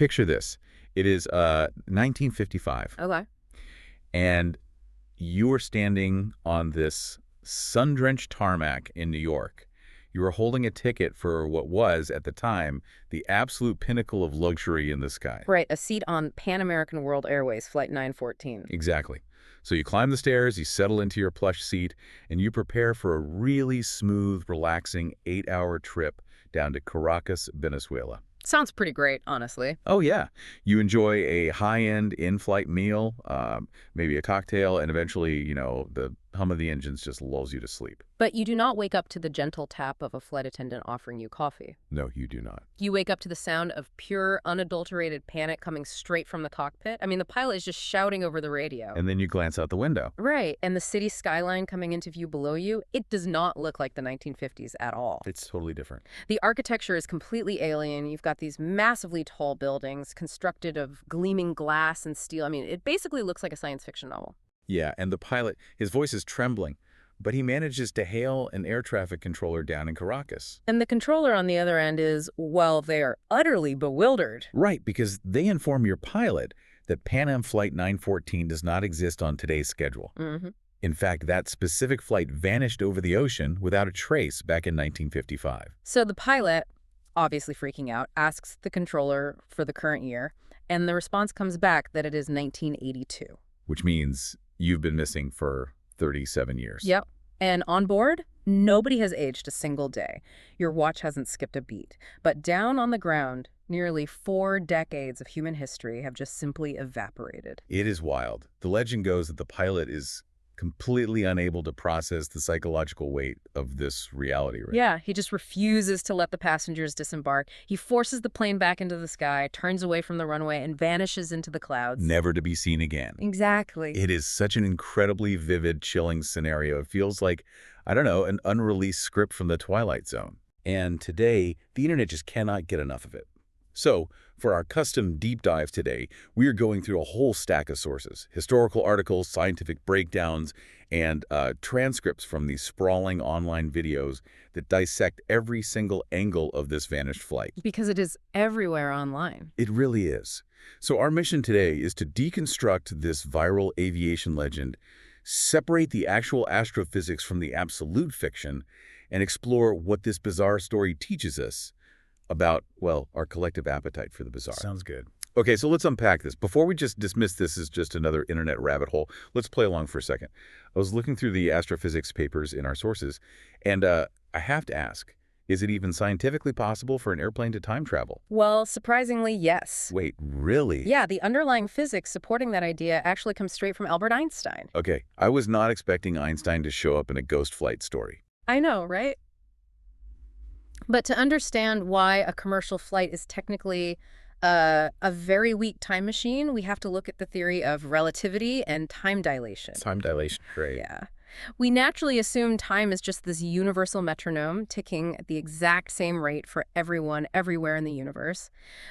picture this. It is 1955, Okay. and you are standing on this sun-drenched tarmac in New York. You are holding a ticket for what was, at the time, the absolute pinnacle of luxury in the sky. Right, a seat on Pan American World Airways Flight 914. Exactly. So you climb the stairs, you settle into your plush seat, and you prepare for a really smooth, relaxing 8-hour trip down to Caracas, Venezuela. Sounds pretty great, honestly. Oh, yeah. You enjoy a high-end in-flight meal, maybe a cocktail, and eventually, the hum of the engines just lulls you to sleep. But you do not wake up to the gentle tap of a flight attendant offering you coffee. No, you do not. You wake up to the sound of pure, unadulterated panic coming straight from the cockpit. I mean, the pilot is just shouting over the radio. And then you glance out the window. Right, and the city skyline coming into view below you, it does not look like the 1950s at all. It's totally different. The architecture is completely alien. You've got these massively tall buildings constructed of gleaming glass and steel. I mean, it basically looks like a science fiction novel. Yeah, and the pilot, his voice is trembling, but he manages to hail an air traffic controller down in Caracas. And the controller on the other end is, well, they are utterly bewildered. Right, because they inform your pilot that Pan Am Flight 914 does not exist on today's schedule. Mm-hmm. In fact, that specific flight vanished over the ocean without a trace back in 1955. So the pilot, obviously freaking out, asks the controller for the current year, and the response comes back that it is 1982. Which means you've been missing for 37 years. Yep. And on board, nobody has aged a single day. Your watch hasn't skipped a beat. But down on the ground, nearly 4 decades of human history have just simply evaporated. It is wild. The legend goes that the pilot is completely unable to process the psychological weight of this reality. Right? Yeah, he just refuses to let the passengers disembark. He forces the plane back into the sky, turns away from the runway, and vanishes into the clouds. Never to be seen again. Exactly. It is such an incredibly vivid, chilling scenario. It feels like, I don't know, an unreleased script from the Twilight Zone. And today, the internet just cannot get enough of it. So, for our custom deep dive today, we are going through a whole stack of sources, historical articles, scientific breakdowns, and transcripts from these sprawling online videos that dissect every single angle of this vanished flight. Because it is everywhere online. It really is. So our mission today is to deconstruct this viral aviation legend, separate the actual astrophysics from the absolute fiction, and explore what this bizarre story teaches us about, well, our collective appetite for the bizarre. Sounds good. Okay, so let's unpack this. Before we just dismiss this as just another internet rabbit hole, let's play along for a second. I was looking through the astrophysics papers in our sources, and I have to ask, is it even scientifically possible for an airplane to time travel? Well, surprisingly, yes. Wait, really? Yeah, the underlying physics supporting that idea actually comes straight from Albert Einstein. Okay, I was not expecting Einstein to show up in a ghost flight story. I know, right? But to understand why a commercial flight is technically a very weak time machine, we have to look at the theory of relativity and time dilation. Time dilation, great. Yeah. We naturally assume time is just this universal metronome ticking at the exact same rate for everyone, everywhere in the universe.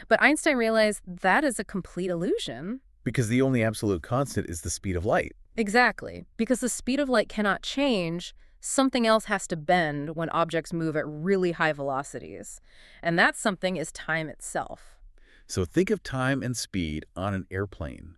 But Einstein realized that is a complete illusion. Because the only absolute constant is the speed of light. Exactly. Because the speed of light cannot change, something else has to bend when objects move at really high velocities. And that something is time itself. So think of time and speed on an airplane,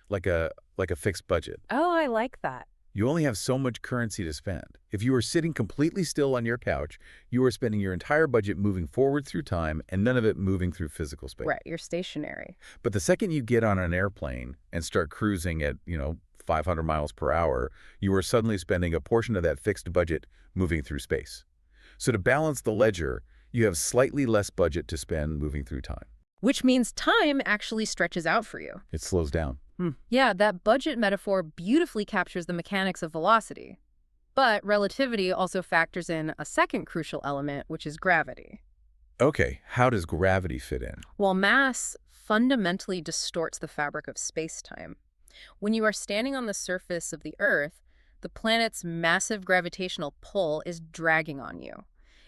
like a fixed budget. Oh, I like that. You only have so much currency to spend. If you are sitting completely still on your couch, you are spending your entire budget moving forward through time and none of it moving through physical space. Right, you're stationary. But the second you get on an airplane and start cruising at, 500 miles per hour, you are suddenly spending a portion of that fixed budget moving through space. So to balance the ledger, you have slightly less budget to spend moving through time. Which means time actually stretches out for you. It slows down. Yeah, that budget metaphor beautifully captures the mechanics of velocity. But relativity also factors in a second crucial element, which is gravity. Okay, how does gravity fit in? Well, mass fundamentally distorts the fabric of space-time. When you are standing on the surface of the Earth, the planet's massive gravitational pull is dragging on you.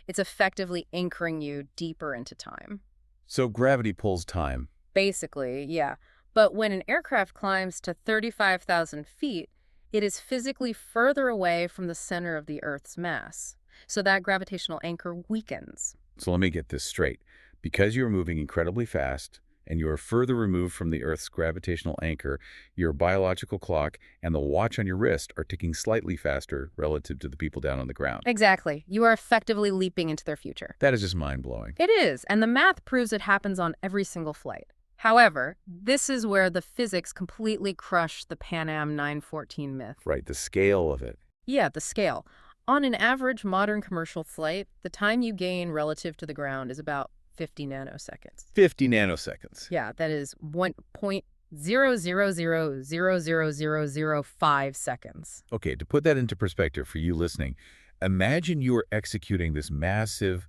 It's effectively anchoring you deeper into time. So gravity pulls time. Basically, yeah. But when an aircraft climbs to 35,000 feet, it is physically further away from the center of the Earth's mass. So that gravitational anchor weakens. So let me get this straight. Because you're moving incredibly fast, and you are further removed from the Earth's gravitational anchor, your biological clock and the watch on your wrist are ticking slightly faster relative to the people down on the ground. Exactly. You are effectively leaping into their future. That is just mind-blowing. It is, and the math proves it happens on every single flight. However, this is where the physics completely crush the Pan Am 914 myth. Right, the scale of it. Yeah, the scale. On an average modern commercial flight, the time you gain relative to the ground is about 50 nanoseconds. 50 nanoseconds. Yeah, that is 1.0000005 seconds. Okay, to put that into perspective for you listening, imagine you are executing this massive,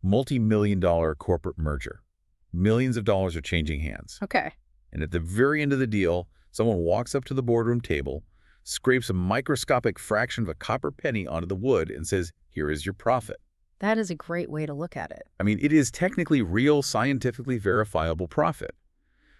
multi-million-dollar corporate merger. Millions of dollars are changing hands. Okay. And at the very end of the deal, someone walks up to the boardroom table, scrapes a microscopic fraction of a copper penny onto the wood and says, "Here is your profit." That is a great way to look at it. I mean, it is technically real, scientifically verifiable profit.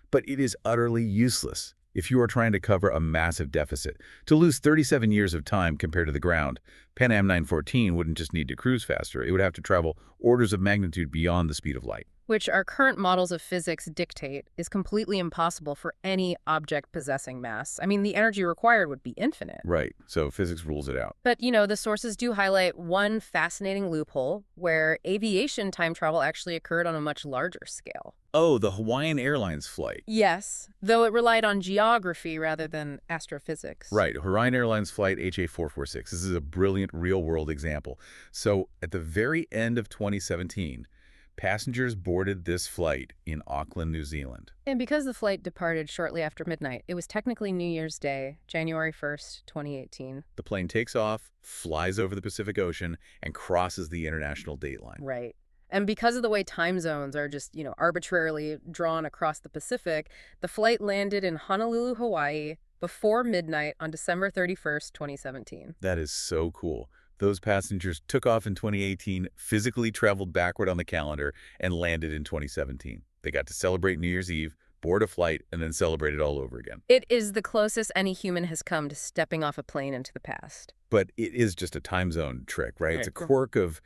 But it is utterly useless if you are trying to cover a massive deficit. To lose 37 years of time compared to the ground, Pan Am 914 wouldn't just need to cruise faster. It would have to travel orders of magnitude beyond the speed of light. Which our current models of physics dictate is completely impossible for any object possessing mass. I mean, the energy required would be infinite. Right, so physics rules it out. But, the sources do highlight one fascinating loophole where aviation time travel actually occurred on a much larger scale. Oh, the Hawaiian Airlines flight. Yes, though it relied on geography rather than astrophysics. Right, Hawaiian Airlines flight HA446. This is a brilliant real-world example. So at the very end of 2017, passengers boarded this flight in Auckland, New Zealand. And because the flight departed shortly after midnight, it was technically New Year's Day, January 1st, 2018. The plane takes off, flies over the Pacific Ocean, and crosses the international dateline. Right. And because of the way time zones are just, arbitrarily drawn across the Pacific, the flight landed in Honolulu, Hawaii before midnight on December 31st, 2017. That is so cool. Those passengers took off in 2018, physically traveled backward on the calendar, and landed in 2017. They got to celebrate New Year's Eve, board a flight, and then celebrate it all over again. It is the closest any human has come to stepping off a plane into the past. But it is just a time zone trick, right? It's a quirk of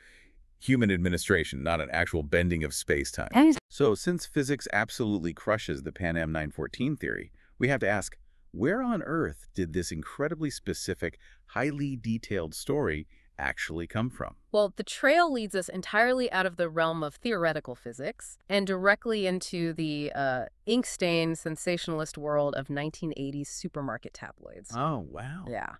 human administration, not an actual bending of space-time. So since physics absolutely crushes the Pan Am 914 theory, we have to ask, where on Earth did this incredibly specific, highly detailed story actually come from? Well, the trail leads us entirely out of the realm of theoretical physics and directly into the ink-stained sensationalist world of 1980s supermarket tabloids. Oh, wow. Yeah.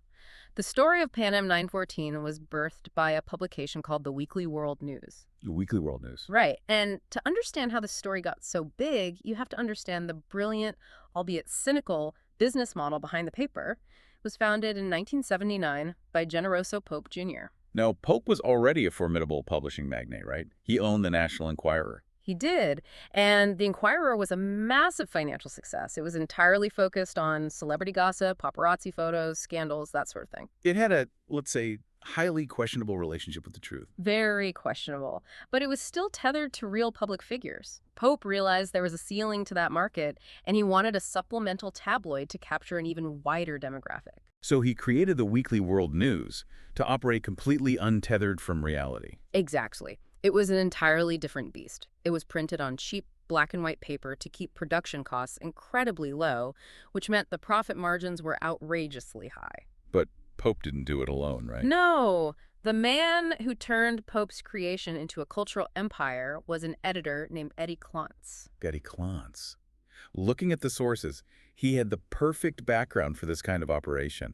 The story of Pan Am 914 was birthed by a publication called the Weekly World News. The Weekly World News. Right. And to understand how the story got so big, you have to understand the brilliant, albeit cynical, business model behind the paper. It was founded in 1979 by Generoso Pope Jr. Now, Pope was already a formidable publishing magnate, right? He owned the National Enquirer. He did, and the Enquirer was a massive financial success. It was entirely focused on celebrity gossip, paparazzi photos, scandals, that sort of thing. It had a, let's say, highly questionable relationship with the truth. Very questionable, but it was still tethered to real public figures. Pope realized there was a ceiling to that market, and he wanted a supplemental tabloid to capture an even wider demographic. So he created the Weekly World News to operate completely untethered from reality. Exactly. It was an entirely different beast. It was printed on cheap black and white paper to keep production costs incredibly low, which meant the profit margins were outrageously high. But Pope didn't do it alone, right? No. The man who turned Pope's creation into a cultural empire was an editor named Eddie Clontz. Eddie Clontz. Looking at the sources, he had the perfect background for this kind of operation.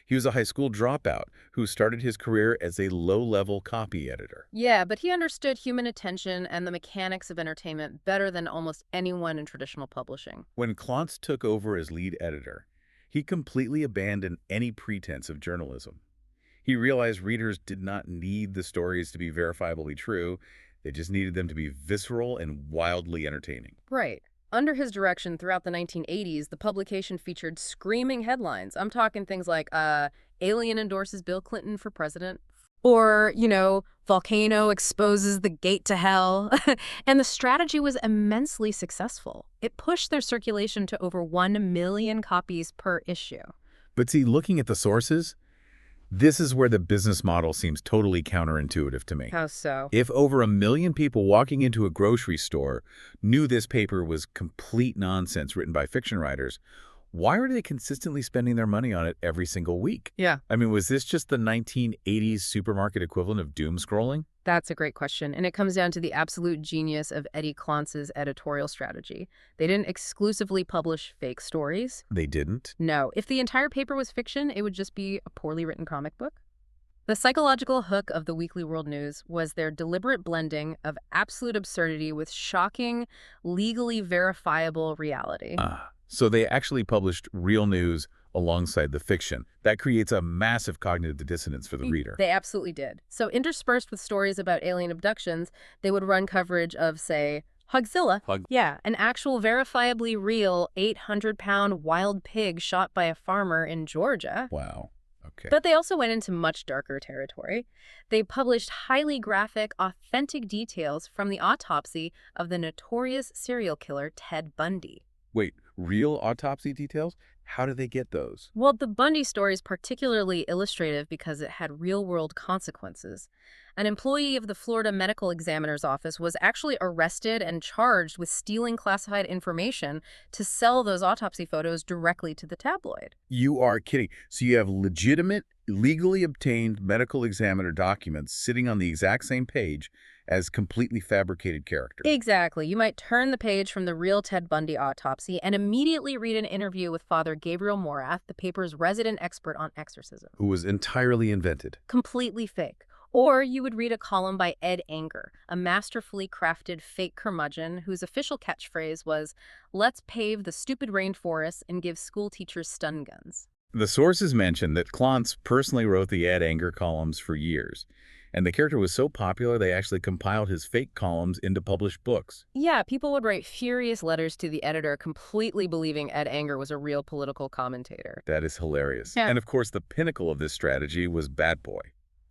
He was a high school dropout who started his career as a low-level copy editor. Yeah, but he understood human attention and the mechanics of entertainment better than almost anyone in traditional publishing. When Clontz took over as lead editor, he completely abandoned any pretense of journalism. He realized readers did not need the stories to be verifiably true. They just needed them to be visceral and wildly entertaining. Right. Under his direction throughout the 1980s, the publication featured screaming headlines. I'm talking things like, alien endorses Bill Clinton for president. Or, volcano exposes the gate to hell. And the strategy was immensely successful. It pushed their circulation to over 1 million copies per issue. But see, looking at the sources, This is where the business model seems totally counterintuitive to me. How so? If over 1 million people walking into a grocery store knew this paper was complete nonsense written by fiction writers, why are they consistently spending their money on it every single week? Yeah. I mean, was this just the 1980s supermarket equivalent of doom scrolling? That's a great question, and it comes down to the absolute genius of Eddie Clance's editorial strategy. They didn't exclusively publish fake stories. They didn't? No, if the entire paper was fiction, it would just be a poorly written comic book. The psychological hook of the Weekly World News was their deliberate blending of absolute absurdity with shocking, legally verifiable reality. So they actually published real news alongside the fiction. That creates a massive cognitive dissonance for the reader. They absolutely did. So interspersed with stories about alien abductions, they would run coverage of, say, Hugzilla. Yeah, an actual verifiably real 800-pound wild pig shot by a farmer in Georgia. Wow. Okay. But they also went into much darker territory. They published highly graphic, authentic details from the autopsy of the notorious serial killer Ted Bundy. Wait, real autopsy details? How did they get those? Well, the Bundy story is particularly illustrative because it had real-world consequences. An employee of the Florida Medical Examiner's Office was actually arrested and charged with stealing classified information to sell those autopsy photos directly to the tabloid. You are kidding. So you have legitimate, legally obtained medical examiner documents sitting on the exact same page as completely fabricated characters. Exactly. You might turn the page from the real Ted Bundy autopsy and immediately read an interview with Father Gabriel Morath, the paper's resident expert on exorcism. Who was entirely invented. Completely fake. Or you would read a column by Ed Anger, a masterfully crafted fake curmudgeon whose official catchphrase was, "Let's pave the stupid rainforests and give school teachers stun guns." The sources mention that Clance personally wrote the Ed Anger columns for years, and the character was so popular they actually compiled his fake columns into published books. Yeah, people would write furious letters to the editor completely believing Ed Anger was a real political commentator. That is hilarious. Yeah. And of course, the pinnacle of this strategy was Bat Boy.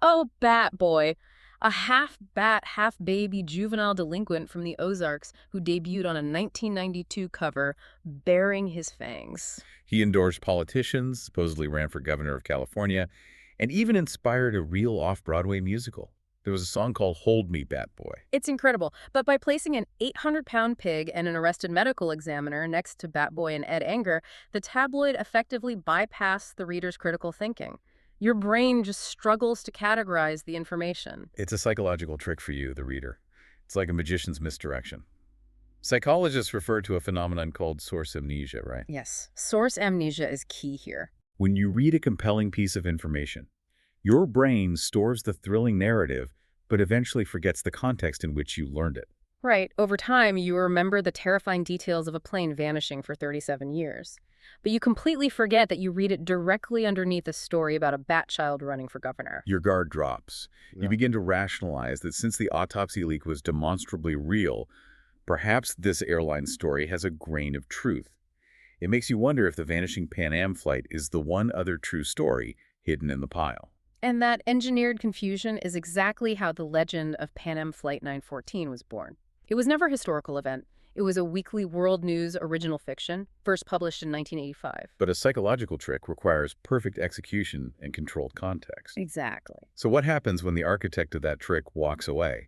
Oh, Bat Boy, a half-bat, half-baby juvenile delinquent from the Ozarks who debuted on a 1992 cover bearing his fangs. He endorsed politicians, supposedly ran for governor of California, and even inspired a real off-Broadway musical. There was a song called Hold Me, Bat Boy. It's incredible, but by placing an 800-pound pig and an arrested medical examiner next to Bat Boy and Ed Anger, the tabloid effectively bypassed the reader's critical thinking. Your brain just struggles to categorize the information. It's a psychological trick for you, the reader. It's like a magician's misdirection. Psychologists refer to a phenomenon called source amnesia, right? Yes, source amnesia is key here. When you read a compelling piece of information, your brain stores the thrilling narrative, but eventually forgets the context in which you learned it. Right, over time, you remember the terrifying details of a plane vanishing for 37 years. But you completely forget that you read it directly underneath a story about a bat child running for governor. Your guard drops. Yeah. You begin to rationalize that since the autopsy leak was demonstrably real, perhaps this airline story has a grain of truth. It makes you wonder if the vanishing Pan Am flight is the one other true story hidden in the pile. And that engineered confusion is exactly how the legend of Pan Am Flight 914 was born. It was never a historical event. It was a Weekly World News original fiction, first published in 1985. But a psychological trick requires perfect execution and controlled context. Exactly. So what happens when the architect of that trick walks away?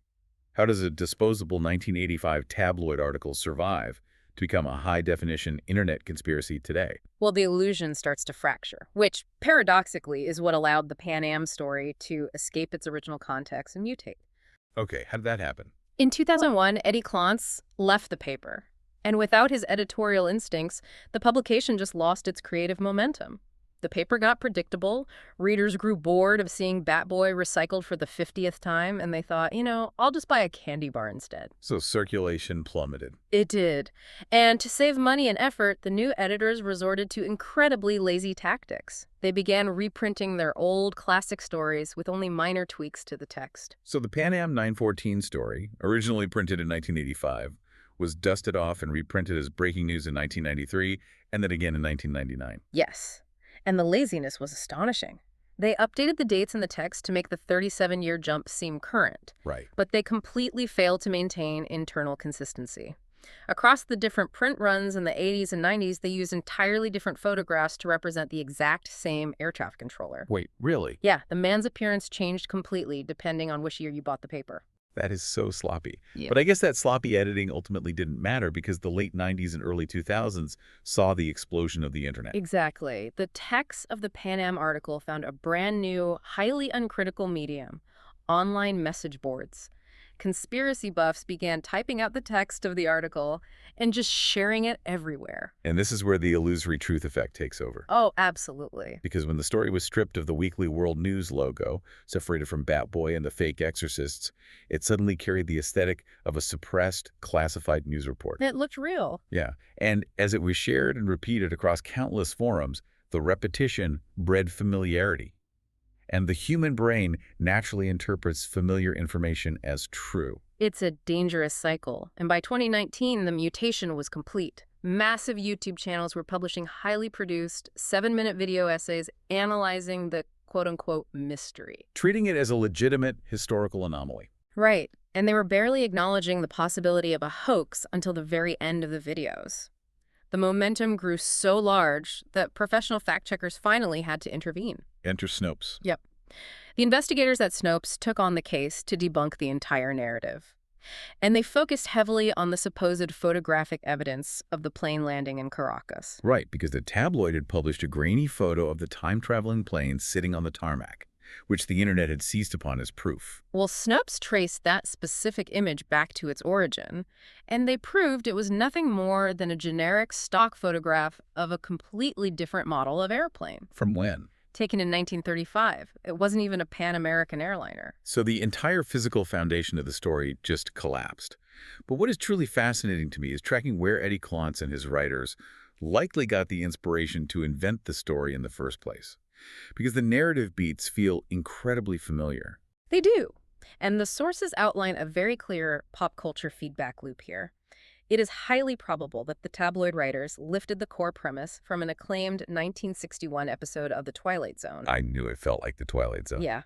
How does a disposable 1985 tabloid article survive to become a high-definition internet conspiracy today? Well, the illusion starts to fracture, which, paradoxically, is what allowed the Pan Am story to escape its original context and mutate. Okay, how did that happen? In 2001, Eddie Clance left the paper, and without his editorial instincts, the publication just lost its creative momentum. The paper got predictable, readers grew bored of seeing Bat Boy recycled for the 50th time, and they thought, I'll just buy a candy bar instead. So circulation plummeted. It did. And to save money and effort, the new editors resorted to incredibly lazy tactics. They began reprinting their old classic stories with only minor tweaks to the text. So the Pan Am 914 story, originally printed in 1985, was dusted off and reprinted as breaking news in 1993, and then again in 1999. Yes. And the laziness was astonishing. They updated the dates in the text to make the 37-year jump seem current. Right. But they completely failed to maintain internal consistency. Across the different print runs in the 80s and 90s, they used entirely different photographs to represent the exact same air traffic controller. Wait, really? Yeah, the man's appearance changed completely depending on which year you bought the paper. That is so sloppy. Yep. But I guess that sloppy editing ultimately didn't matter because the late 90s and early 2000s saw the explosion of the internet. Exactly. The text of the Pan Am article found a brand new, highly uncritical medium: online message boards. Conspiracy buffs began typing out the text of the article and just sharing it everywhere. And this is where the illusory truth effect takes over. Oh, absolutely. Because when the story was stripped of the Weekly World News logo, separated from Bat Boy and the fake exorcists, it suddenly carried the aesthetic of a suppressed, classified news report. It looked real. Yeah, and as it was shared and repeated across countless forums, the repetition bred familiarity. And the human brain naturally interprets familiar information as true. It's a dangerous cycle, and by 2019, the mutation was complete. Massive YouTube channels were publishing highly produced, 7-minute video essays analyzing the quote-unquote mystery. Treating it as a legitimate historical anomaly. Right, and they were barely acknowledging the possibility of a hoax until the very end of the videos. The momentum grew so large that professional fact-checkers finally had to intervene. Enter Snopes. Yep. The investigators at Snopes took on the case to debunk the entire narrative. And they focused heavily on the supposed photographic evidence of the plane landing in Caracas. Right, because the tabloid had published a grainy photo of the time-traveling plane sitting on the tarmac, which the internet had seized upon as proof. Well, Snopes traced that specific image back to its origin, and they proved it was nothing more than a generic stock photograph of a completely different model of airplane. From when? Taken in 1935. It wasn't even a Pan-American airliner. So the entire physical foundation of the story just collapsed. But what is truly fascinating to me is tracking where Eddie Clontz and his writers likely got the inspiration to invent the story in the first place. Because the narrative beats feel incredibly familiar. They do. And the sources outline a very clear pop culture feedback loop here. It is highly probable that the tabloid writers lifted the core premise from an acclaimed 1961 episode of The Twilight Zone. I knew it felt like the Twilight Zone. Yeah.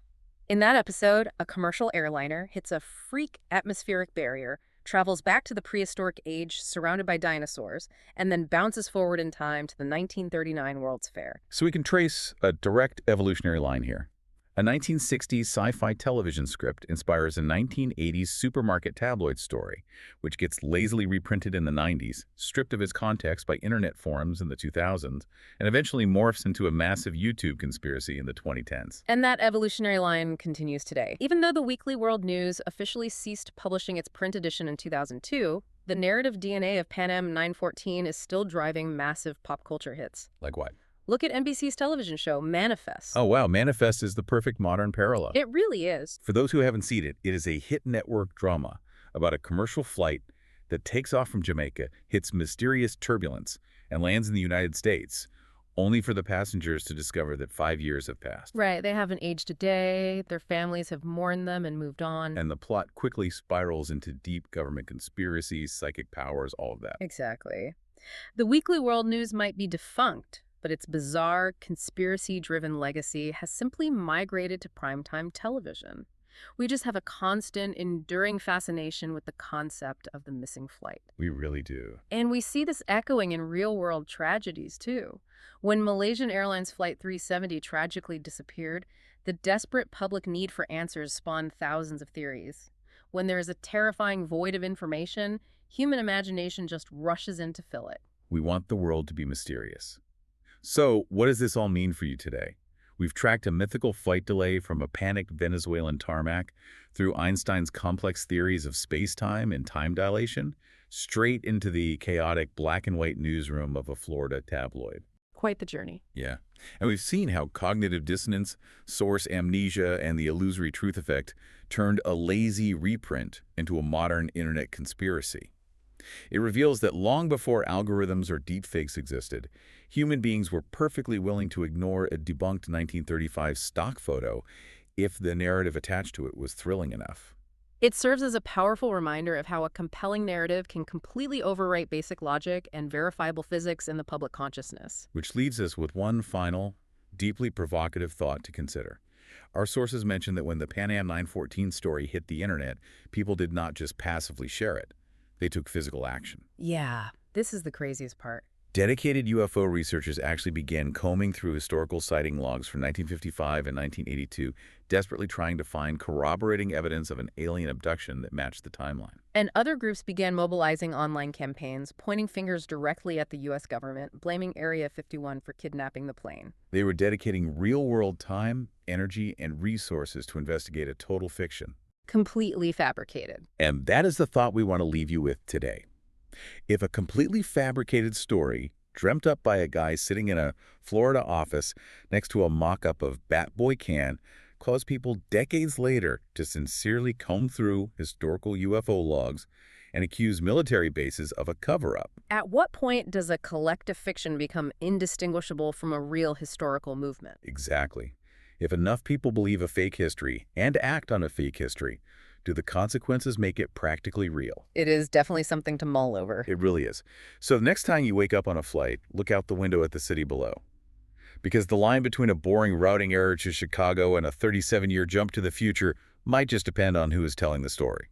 In that episode, a commercial airliner hits a freak atmospheric barrier, travels back to the prehistoric age surrounded by dinosaurs, and then bounces forward in time to the 1939 World's Fair. So we can trace a direct evolutionary line here. A 1960s sci-fi television script inspires a 1980s supermarket tabloid story, which gets lazily reprinted in the 90s, stripped of its context by internet forums in the 2000s, and eventually morphs into a massive YouTube conspiracy in the 2010s. And that evolutionary line continues today. Even though the Weekly World News officially ceased publishing its print edition in 2002, the narrative DNA of Pan Am 914 is still driving massive pop culture hits. Like what? Look at NBC's television show, Manifest. Oh, wow. Manifest is the perfect modern parallel. It really is. For those who haven't seen it, it is a hit network drama about a commercial flight that takes off from Jamaica, hits mysterious turbulence, and lands in the United States, only for the passengers to discover that 5 years have passed. Right, they haven't aged a day, their families have mourned them and moved on. And the plot quickly spirals into deep government conspiracies, psychic powers, all of that. Exactly. The Weekly World News might be defunct, but its bizarre, conspiracy-driven legacy has simply migrated to primetime television. We just have a constant, enduring fascination with the concept of the missing flight. We really do. And we see this echoing in real-world tragedies, too. When Malaysian Airlines Flight 370 tragically disappeared, the desperate public need for answers spawned thousands of theories. When there is a terrifying void of information, human imagination just rushes in to fill it. We want the world to be mysterious. So, what does this all mean for you today? We've tracked a mythical flight delay from a panicked Venezuelan tarmac through Einstein's complex theories of space-time and time dilation, straight into the chaotic black-and-white newsroom of a Florida tabloid. Quite the journey. Yeah. And we've seen how cognitive dissonance, source amnesia, and the illusory truth effect turned a lazy reprint into a modern internet conspiracy. It reveals that long before algorithms or deepfakes existed, human beings were perfectly willing to ignore a debunked 1935 stock photo if the narrative attached to it was thrilling enough. It serves as a powerful reminder of how a compelling narrative can completely overwrite basic logic and verifiable physics in the public consciousness. Which leaves us with one final, deeply provocative thought to consider. Our sources mention that when the Pan Am 914 story hit the internet, people did not just passively share it. They took physical action. Yeah, this is the craziest part. Dedicated UFO researchers actually began combing through historical sighting logs from 1955 and 1982, desperately trying to find corroborating evidence of an alien abduction that matched the timeline. And other groups began mobilizing online campaigns, pointing fingers directly at the U.S. government, blaming Area 51 for kidnapping the plane. They were dedicating real-world time, energy, and resources to investigate a total fiction. Completely fabricated. And that is the thought we want to leave you with today. If a completely fabricated story, dreamt up by a guy sitting in a Florida office next to a mock-up of Bat Boy can, caused people decades later to sincerely comb through historical UFO logs and accuse military bases of a cover-up. At what point does a collective fiction become indistinguishable from a real historical movement? Exactly. If enough people believe a fake history and act on a fake history, do the consequences make it practically real? It is definitely something to mull over. It really is. So the next time you wake up on a flight, look out the window at the city below. Because the line between a boring routing error to Chicago and a 37-year jump to the future might just depend on who is telling the story.